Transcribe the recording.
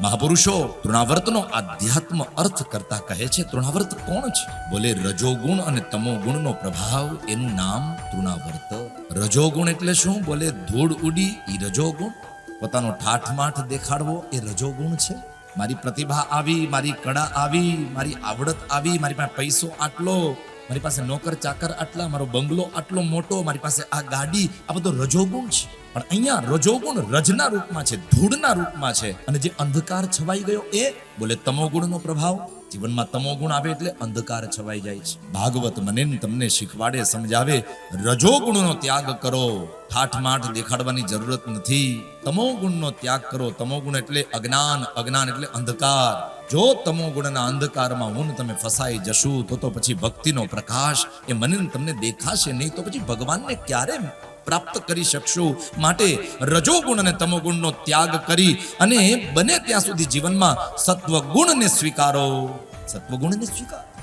મહાપુરુષો તૃણાવર્તનો આધ્યાત્મ અર્થ કરતા કહે છે, તૃણાવર્ત કોણ છે? બોલે રજોગુણ અને તમોગુણનો પ્રભાવ, એનું નામ તૃણાવર્ત. રજોગુણ એટલે શું? બોલે ધૂળ ઉડી, એ રજોગુણ. પોતાનો ઠાઠમાઠ દેખાડવો એ રજોગુણ છે. મારી પ્રતિભા આવી, મારી કળા આવી, મારી આવડત આવી, મારી પાસે પૈસો આટલો, મારી પાસે નોકર ચાકર આટલા, મારો બંગલો આટલો મોટો, મારી પાસે આ ગાડી, આ બધો રજોગુણ છે. પણ અહીંયા રજોગુણ રજના રૂપમાં છે, ધૂળના રૂપમાં છે. અને જે અંધકાર છવાઈ ગયો એ બોલે તમોગુણનો પ્રભાવ. જીવનમાં તમોગુણ આવે એટલે અંધકાર છવાઈ જાય છે. ભાગવત મને તમને શીખવાડે, સમજાવે, રજોગુણનો ત્યાગ કરો, ઠાઠમાઠ દેખાડવાની જરૂરત નથી. તમોગુણનો ત્યાગ કરો. તમોગુણ એટલે અજ્ઞાન, અજ્ઞાન એટલે અંધકાર. જો તમોગુણના અંધકારમાં હું તમે ફસાઈ જશું તો પછી ભક્તિનો પ્રકાશ એ મને તમને દેખાશે નહીં, તો પછી ભગવાનને ક્યારે પ્રાપ્ત કરી શકશું? માટે રજોગુણ અને તમોગુણનો ત્યાગ કરી અને બને ત્યાં સુધી જીવનમાં સત્વગુણને સ્વીકારો. સત્વગુણને સ્વીકારો.